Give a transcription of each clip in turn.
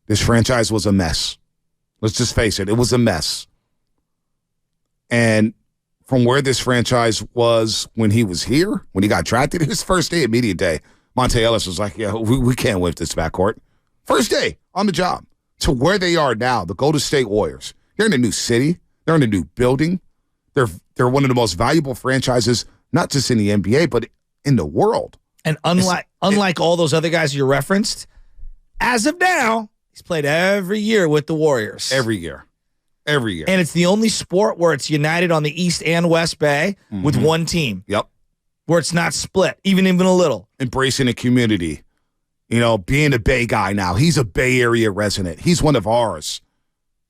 This franchise was a mess. Let's just face it. It was a mess. And from where this franchise was when he was here, when he got drafted, his first day, immediate day, Monte Ellis was like, yeah, we can't win this backcourt. First day on the job. To where they are now, the Golden State Warriors. They're in a new city. They're in a new building. They're one of the most valuable franchises, not just in the NBA, but in the world. And unlike all those other guys you referenced, as of now, he's played every year with the Warriors. Every year. And it's the only sport where it's united on the East and West Bay with one team. Yep. Where it's not split, even a little. Embracing the community. You know, being a Bay guy now. He's a Bay Area resident. He's one of ours.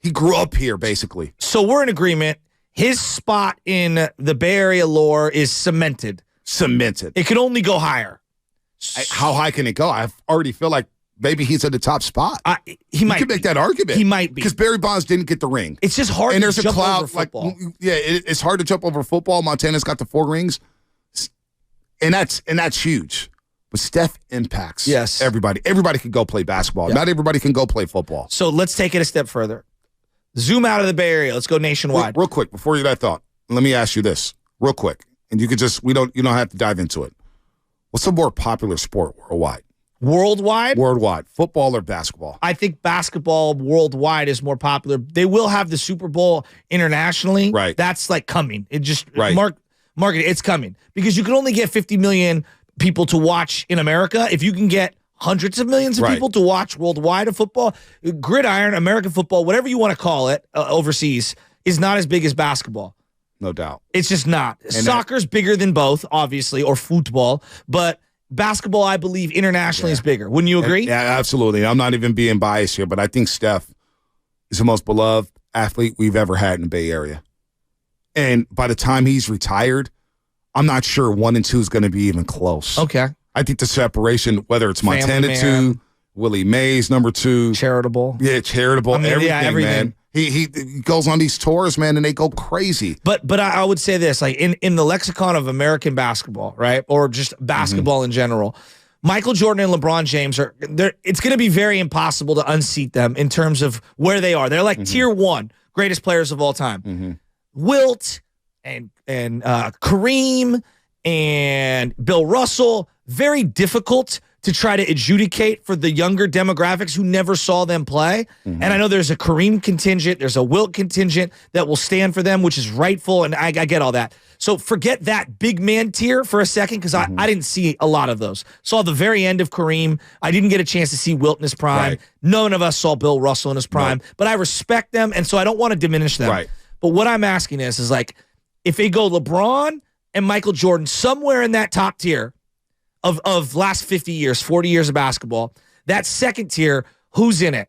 He grew up here, basically. So we're in agreement. His spot in the Bay Area lore is cemented. It can only go higher. How high can it go? I already feel like maybe he's at the top spot. He might make that argument. He might be. Because Barry Bonds didn't get the ring. It's just hard to jump over football. It's hard to jump over football. Montana's got the 4 rings. And that's huge. But Steph impacts everybody. Everybody can go play basketball. Yep. Not everybody can go play football. So let's take it a step further. Zoom out of the Bay Area. Let's go nationwide. Real quick, before you that thought, let me ask you this real quick. And you could just, you don't have to dive into it. What's the more popular sport worldwide? Worldwide. Football or basketball? I think basketball worldwide is more popular. They will have the Super Bowl internationally. Right. That's like coming. It just, market it. It's coming. Because you can only get 50 million people to watch in America. If you can get hundreds of millions of people to watch worldwide of football, gridiron, American football, whatever you want to call it, overseas, is not as big as basketball. No doubt. It's just not. And soccer's bigger than both, obviously, or football, but basketball, I believe, internationally is bigger. Wouldn't you agree? Yeah, absolutely. I'm not even being biased here, but I think Steph is the most beloved athlete we've ever had in the Bay Area. And by the time he's retired, I'm not sure 1 and 2 is going to be even close. Okay. I think the separation, whether it's Montana 2, Willie Mays number 2. Charitable. Yeah, charitable. I mean, everything, man. He goes on these tours, man, and they go crazy. But I would say this, like in the lexicon of American basketball, right, or just basketball in general, Michael Jordan and LeBron James it's going to be very impossible to unseat them in terms of where they are. They're like tier 1 greatest players of all time. Wilt and Kareem and Bill Russell, very difficult to try to adjudicate for the younger demographics who never saw them play. And I know there's a Kareem contingent, there's a Wilt contingent that will stand for them, which is rightful, and I get all that. So forget that big man tier for a second, because I didn't see a lot of those. Saw the very end of Kareem. I didn't get a chance to see Wilt in his prime. Right. None of us saw Bill Russell in his prime, but I respect them, and so I don't want to diminish them. Right. But what I'm asking is like, if they go LeBron and Michael Jordan somewhere in that top tier of last 50 years, 40 years of basketball, that second tier, who's in it?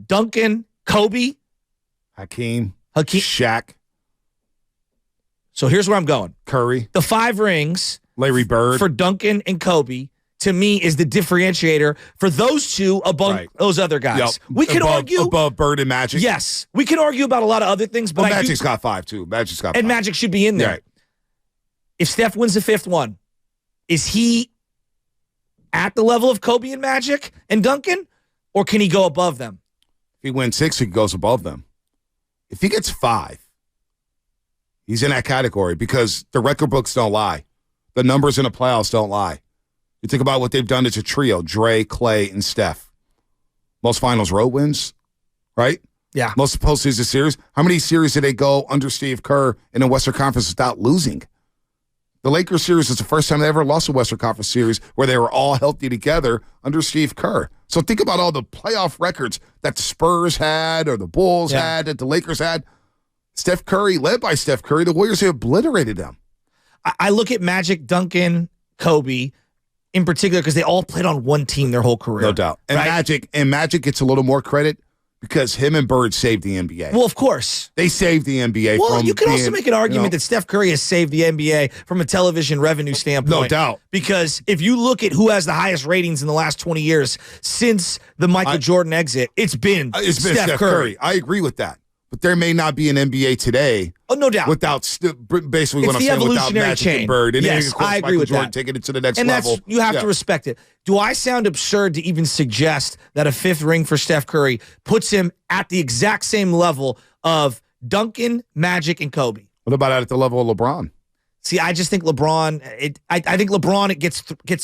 Duncan, Kobe, Hakeem, Shaq. So here's where I'm going. Curry. The 5 rings, Larry Bird, for Duncan and Kobe, to me, is the differentiator for those two above those other guys. Yep. We can argue above Bird and Magic. Yes, we can argue about a lot of other things, but Magic's got 5 too. Magic's got 5. And Magic should be in there. Right. If Steph wins the 5th one, is he at the level of Kobe and Magic and Duncan, or can he go above them? If he wins 6, he goes above them. If he gets 5, he's in that category, because the record books don't lie. The numbers in the playoffs don't lie. You think about what they've done as a trio, Dre, Clay, and Steph. Most finals road wins, right? Yeah. Most postseason series. How many series did they go under Steve Kerr in the Western Conference without losing? The Lakers series was the first time they ever lost a Western Conference series where they were all healthy together under Steve Kerr. So think about all the playoff records that the Spurs had or the Bulls had, that the Lakers had. Steph Curry, led by Steph Curry, the Warriors have obliterated them. I look at Magic, Duncan, Kobe in particular because they all played on one team their whole career. No doubt. And Magic gets a little more credit because him and Bird saved the NBA. Well, of course. They saved the NBA. Well, you can also make an argument that Steph Curry has saved the NBA from a television revenue standpoint. No doubt. Because if you look at who has the highest ratings in the last 20 years since the Michael Jordan exit, it's been Steph Curry. I agree with that. but there may not be an NBA today. Oh, no doubt. Without basically what It's I'm the saying, without evolutionary Magic chain. and Bird. And Yes, then, of course, I agree Michael with Jordan that. taking it to the next And level. you have to respect it. Do I sound absurd to even suggest that a 5th ring for Steph Curry puts him at the exact same level of Duncan, Magic, and Kobe? What about at the level of LeBron? See, I just think LeBron. I think LeBron gets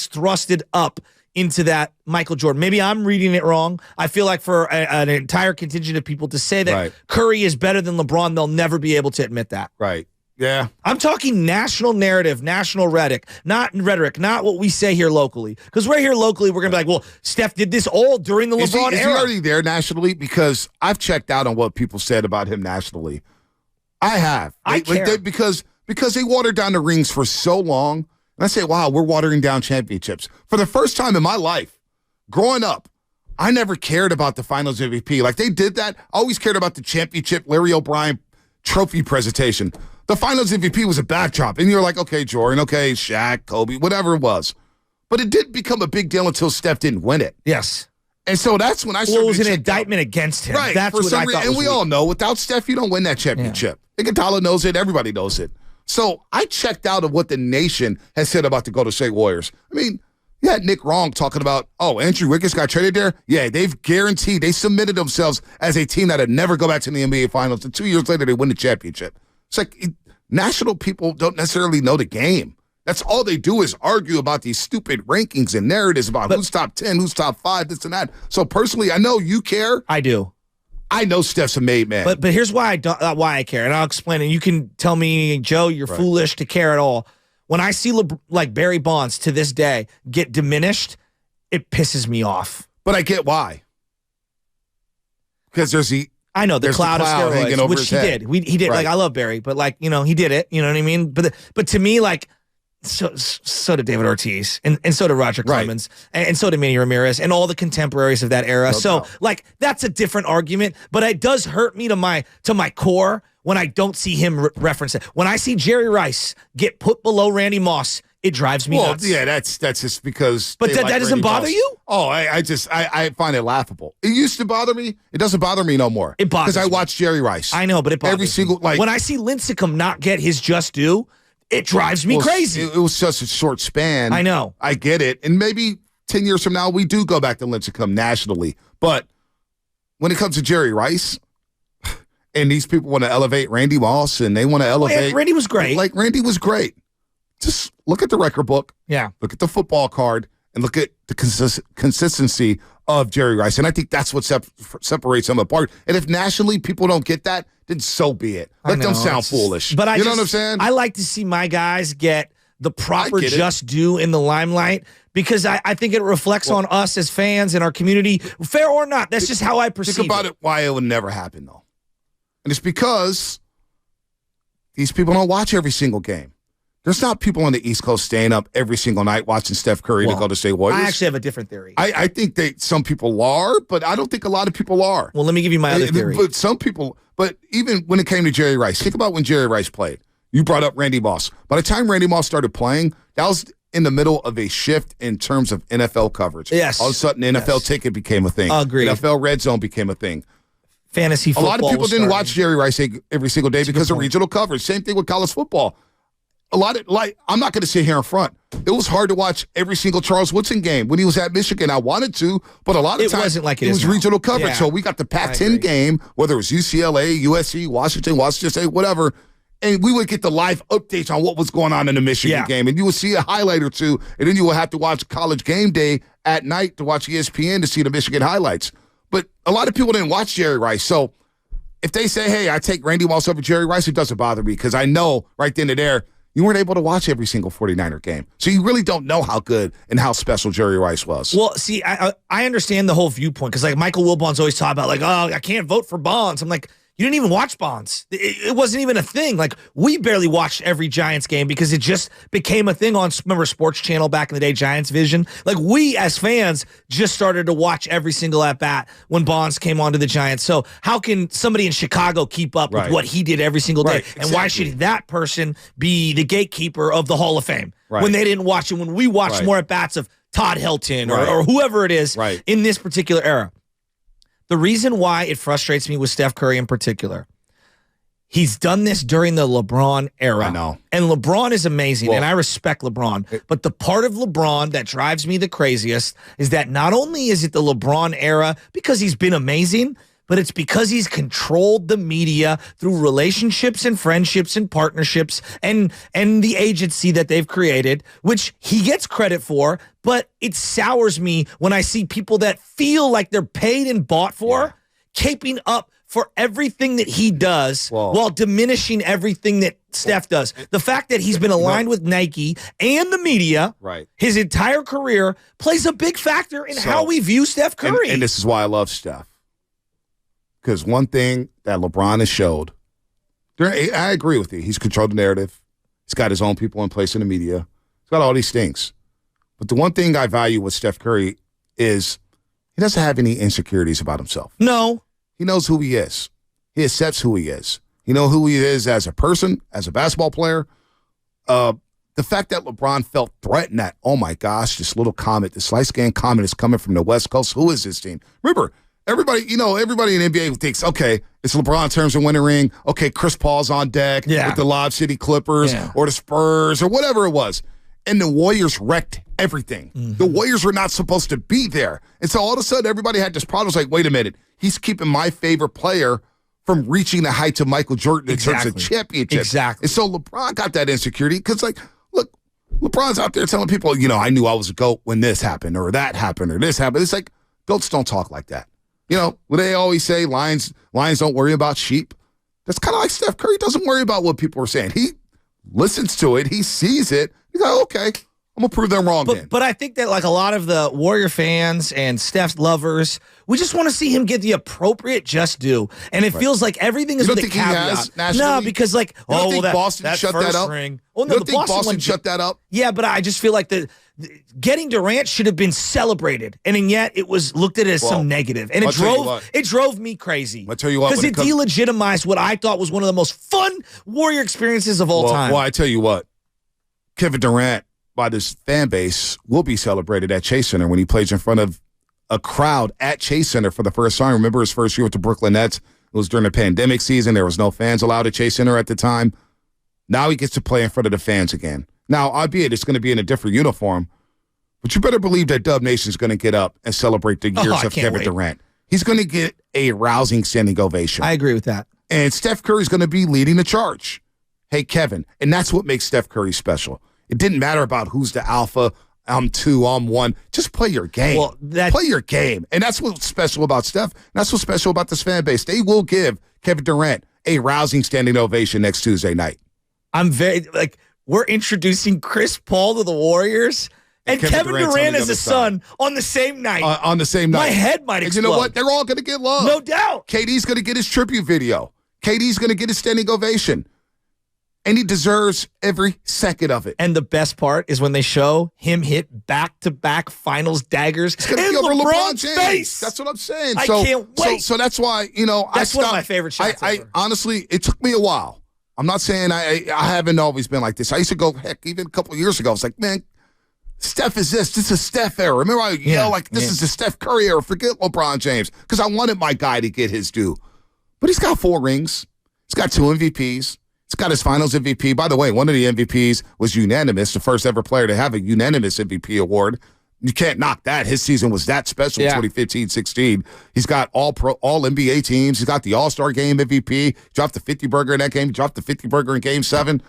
thrusted up into that Michael Jordan. Maybe I'm reading it wrong. I feel like for an entire contingent of people to say that Right. Curry is better than LeBron, they'll never be able to admit that. Right. Yeah. I'm talking national narrative, national rhetoric, not what we say here locally. Because right here locally, we're going to be like, well, Steph did this all during the LeBron Is he era. already there nationally? Because I've checked out on what people said about him nationally. I have. I care. Because they watered down the rings for so long. And I say, wow, we're watering down championships. For the first time in my life, growing up, I never cared about the finals MVP. Like they did that. I always cared about the championship, Larry O'Brien trophy presentation. The finals MVP was a backdrop. And you're like, okay, Jordan, okay, Shaq, Kobe, whatever it was. But it didn't become a big deal until Steph didn't win it. Yes. And so that's when I started. Well, it was to an check out. indictment against him. Right. That's for what some I reason. thought And was we all know, without Steph, you don't win that championship. Iguodala knows it. Everybody knows it. So I checked out of what the nation has said about the Golden State Warriors. I mean, you had Nick Wrong talking about, oh, Andrew Wiggins got traded there. Yeah, they've guaranteed, they submitted themselves as a team that would never go back to the NBA Finals. And 2 years later, they win the championship. It's like national people don't necessarily know the game. That's all they do is argue about these stupid rankings and narratives about who's top 10, who's top 5, this and that. So personally, I know you care. I do. I know Steph's a made man. But here's why I care, and I'll explain it. You can tell me, Joe, you're foolish to care at all. When I see like Barry Bonds to this day get diminished, it pisses me off. But I get why. Because there's the cloud of hanging steroids, over which his he head. did. He did. Right. Like I love Barry, but like he did it. You know what I mean? But to me, like. So did David Ortiz, and so did Roger Clemens, and so did Manny Ramirez, and all the contemporaries of that era. So, like, that's a different argument, but it does hurt me to my core when I don't see him reference it. When I see Jerry Rice get put below Randy Moss, it drives me nuts. Yeah, that's just because. But that doesn't Randy bother Moss. you? Oh, I find it laughable. It used to bother me. It doesn't bother me no more. It bothers because I me. watch Jerry Rice. I know, but it bothers every single me. When I see Lincecum not get his just due. It drives me crazy. It was such a short span. I know. I get it. And maybe 10 years from now, we do go back to Lincecum nationally. But when it comes to Jerry Rice, and these people want to elevate Randy Moss, and they want to elevate. Randy was great. Like, Randy was great. Just look at the record book. Yeah. Look at the football card, and look at the consistency of Jerry Rice. And I think that's what separates them apart. And if nationally people don't get that, then so be it. Let them sound foolish. But you know what I'm saying? I like to see my guys get the proper just due in the limelight because I think it reflects on us as fans and our community, fair or not. That's just how I perceive it. Think about it, why it would never happen, though. And it's because these people don't watch every single game. There's not people on the East Coast staying up every single night watching Steph Curry to go to State Warriors. I actually have a different theory. I think some people are, but I don't think a lot of people are. Well, let me give you my other theory. But some people, but even when it came to Jerry Rice, think about when Jerry Rice played. You brought up Randy Moss. By the time Randy Moss started playing, that was in the middle of a shift in terms of NFL coverage. Yes. All of a sudden, the NFL ticket became a thing. Agreed. NFL Red Zone became a thing. Fantasy football. A lot of people didn't watch Jerry Rice every single day because of regional coverage. Same thing with college football. I'm not going to sit here in front. It was hard to watch every single Charles Woodson game when he was at Michigan. I wanted to, but a lot of times wasn't like it was now. regional coverage. Yeah. So we got the Pac-10 game, whether it was UCLA, USC, Washington State, whatever, and we would get the live updates on what was going on in the Michigan game. And you would see a highlight or two, and then you would have to watch College Game Day at night to watch ESPN to see the Michigan highlights. But a lot of people didn't watch Jerry Rice. So if they say, hey, I take Randy Moss over Jerry Rice, it doesn't bother me because I know right then and there, you weren't able to watch every single 49er game. So you really don't know how good and how special Jerry Rice was. Well, see, I understand the whole viewpoint because, like, Michael Wilbon's always talking about, like, oh, I can't vote for Bonds. I'm like, you didn't even watch Bonds. It wasn't even a thing. Like, we barely watched every Giants game because it just became a thing on, remember, Sports Channel back in the day, Giants Vision? Like, we as fans just started to watch every single at-bat when Bonds came onto the Giants. So how can somebody in Chicago keep up with what he did every single day? And why should that person be the gatekeeper of the Hall of Fame when they didn't watch it, when we watched more at-bats of Todd Helton or whoever it is in this particular era? The reason why it frustrates me with Steph Curry in particular he's done this during the LeBron era. I know. And LeBron is amazing, Well, and I respect LeBron. But the part of LeBron that drives me the craziest is that not only is it the LeBron era because he's been amazing, but it's because he's controlled the media through relationships and friendships and partnerships and the agency that they've created, which he gets credit for. But it sours me when I see people that feel like they're paid and bought for caping up for everything that he does while diminishing everything that Steph does. The fact that he's been aligned with Nike and the media his entire career plays a big factor in how we view Steph Curry. And this is why I love Steph. Because one thing that LeBron has showed, I agree with you. He's controlled the narrative. He's got his own people in place in the media. He's got all these things. But the one thing I value with Steph Curry is he doesn't have any insecurities about himself. No. He knows who he is. He accepts who he is. He knows who he is as a person, as a basketball player. The fact that LeBron felt threatened that, oh my gosh, this little comment, this light-skinned comment is coming from the West Coast. Who is this team? Remember, everybody in the NBA thinks, okay, it's LeBron turns to win a ring. Okay, Chris Paul's on deck with the Lob City Clippers or the Spurs or whatever it was. And the Warriors wrecked everything. The Warriors were not supposed to be there. And so all of a sudden, everybody had this problem. It's like, wait a minute. He's keeping my favorite player from reaching the heights of Michael Jordan in terms of championships. Exactly. And so LeBron got that insecurity because, like, look, LeBron's out there telling people, I knew I was a GOAT when this happened or that happened or this happened. It's like, GOATs don't talk like that. What they always say, lions don't worry about sheep. That's kind of like Steph Curry doesn't worry about what people are saying. He listens to it. He sees it. He's like, okay, I'm going to prove them wrong then. But I think that like a lot of the Warrior fans and Steph's lovers, we just want to see him get the appropriate just due. And it feels like everything is with a caveat. No, because like, Boston shut that up? Ring. Oh, no, you don't think Boston shut that up? Yeah, but I just feel like getting Durant should have been celebrated, and yet it was looked at as some negative, and it drove me crazy. I'll tell you what, because it delegitimized what I thought was one of the most fun Warrior experiences of all time. Well, I tell you what, Kevin Durant, by this fan base, will be celebrated at Chase Center when he plays in front of a crowd at Chase Center for the first time. Remember his first year with the Brooklyn Nets? It was during the pandemic season. There was no fans allowed at Chase Center at the time. Now he gets to play in front of the fans again. Now, albeit it's going to be in a different uniform, but you better believe that Dub Nation's going to get up and celebrate the years of Kevin Durant. He's going to get a rousing standing ovation. I agree with that. And Steph Curry's going to be leading the charge. Hey, Kevin. And that's what makes Steph Curry special. It didn't matter about who's the alpha. I'm 2, I'm 1. Just play your game. Play your game. And that's what's special about Steph. That's what's special about this fan base. They will give Kevin Durant a rousing standing ovation next Tuesday night. I'm we're introducing Chris Paul to the Warriors and Kevin Durant as a son on the same night. On the same night. My head might explode. And you know what? They're all going to get love. No doubt. KD's going to get his tribute video. KD's going to get his standing ovation. And he deserves every second of it. And the best part is when they show him hit back-to-back finals daggers in LeBron's face. That's what I'm saying. I can't wait. So that's why, that's one of my favorite shots ever. Honestly, it took me a while. I'm not saying I haven't always been like this. I used to go, heck, even a couple of years ago, I was like, man, Steph is this. This is Steph era. Remember, this is the Steph Curry era. Forget LeBron James. Because I wanted my guy to get his due. But he's got 4 rings. He's got 2 MVPs. He's got his finals MVP. By the way, one of the MVPs was unanimous, the first ever player to have a unanimous MVP award. You can't knock that. His season was that special, 2015-16. He's got all NBA teams. He's got the All-Star Game MVP. Dropped the 50-burger in that game. Dropped the 50-burger in Game 7.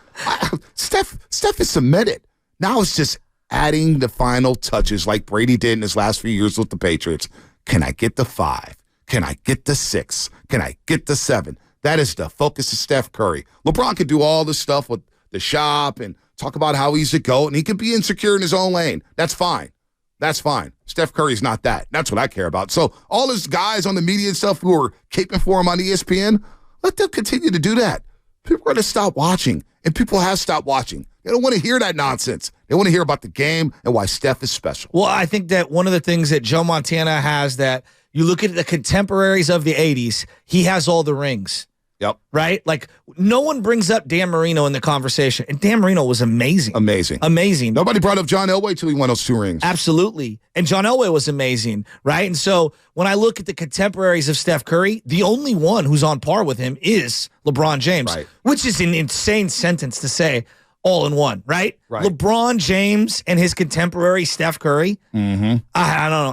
Steph is cemented. Now it's just adding the final touches like Brady did in his last few years with the Patriots. Can I get the 5? Can I get the 6? Can I get the 7? That is the focus of Steph Curry. LeBron can do all this stuff with the shop and talk about how he's a GOAT, and he can be insecure in his own lane. That's fine. That's fine. Steph Curry's not that. That's what I care about. So all those guys on the media and stuff who are caping for him on ESPN, let them continue to do that. People are going to stop watching, and people have stopped watching. They don't want to hear that nonsense. They want to hear about the game and why Steph is special. Well, I think that one of the things that Joe Montana has that you look at the contemporaries of the 80s, he has all the rings. Yep. Right? Like, no one brings up Dan Marino in the conversation. And Dan Marino was amazing. Amazing. Amazing. Nobody brought up John Elway till he won those 2 rings. Absolutely. And John Elway was amazing, right? And so when I look at the contemporaries of Steph Curry, the only one who's on par with him is LeBron James, Right. which is an insane sentence to say all in one, right? Right. LeBron James and his contemporary Steph Curry. Mm-hmm. I don't know.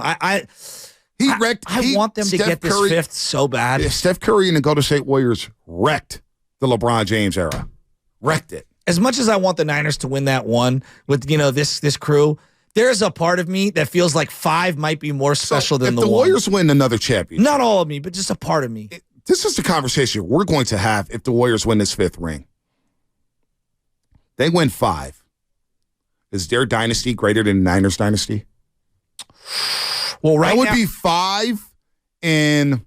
I want them to get this 5th so bad. Yeah, Steph Curry and the Golden State Warriors wrecked the LeBron James era. Wrecked it. As much as I want the Niners to win that one with, this crew, there's a part of me that feels like 5 might be more special than if the the one. Warriors win another championship. Not all of me, but just a part of me. This is the conversation we're going to have if the Warriors win this 5th ring. They win 5. Is their dynasty greater than the Niners dynasty? Well, right that would now, be 5 in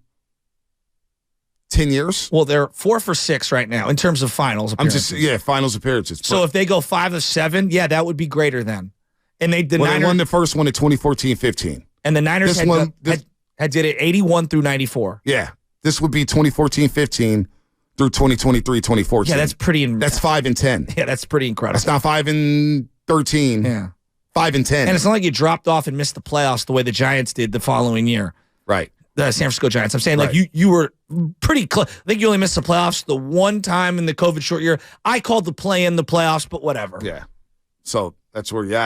10 years. Well, they're 4 for 6 right now in terms of finals appearances. Finals appearances. So if they go 5 of 7, yeah, that would be greater than. And they Niners won the first one in 2014-15. And the Niners had did it 81 through 94. Yeah. This would be 2014-15 through 2023-2014. Yeah, that's pretty. That's 5 and 10. Yeah, that's pretty incredible. That's not 5 and 13. Yeah. 5 and 10. And it's not like you dropped off and missed the playoffs the way the Giants did the following year. Right. The San Francisco Giants. I'm saying, like, you were pretty close. I think you only missed the playoffs the one time in the COVID short year. I called the play in the playoffs, but whatever. Yeah. So that's where you're at.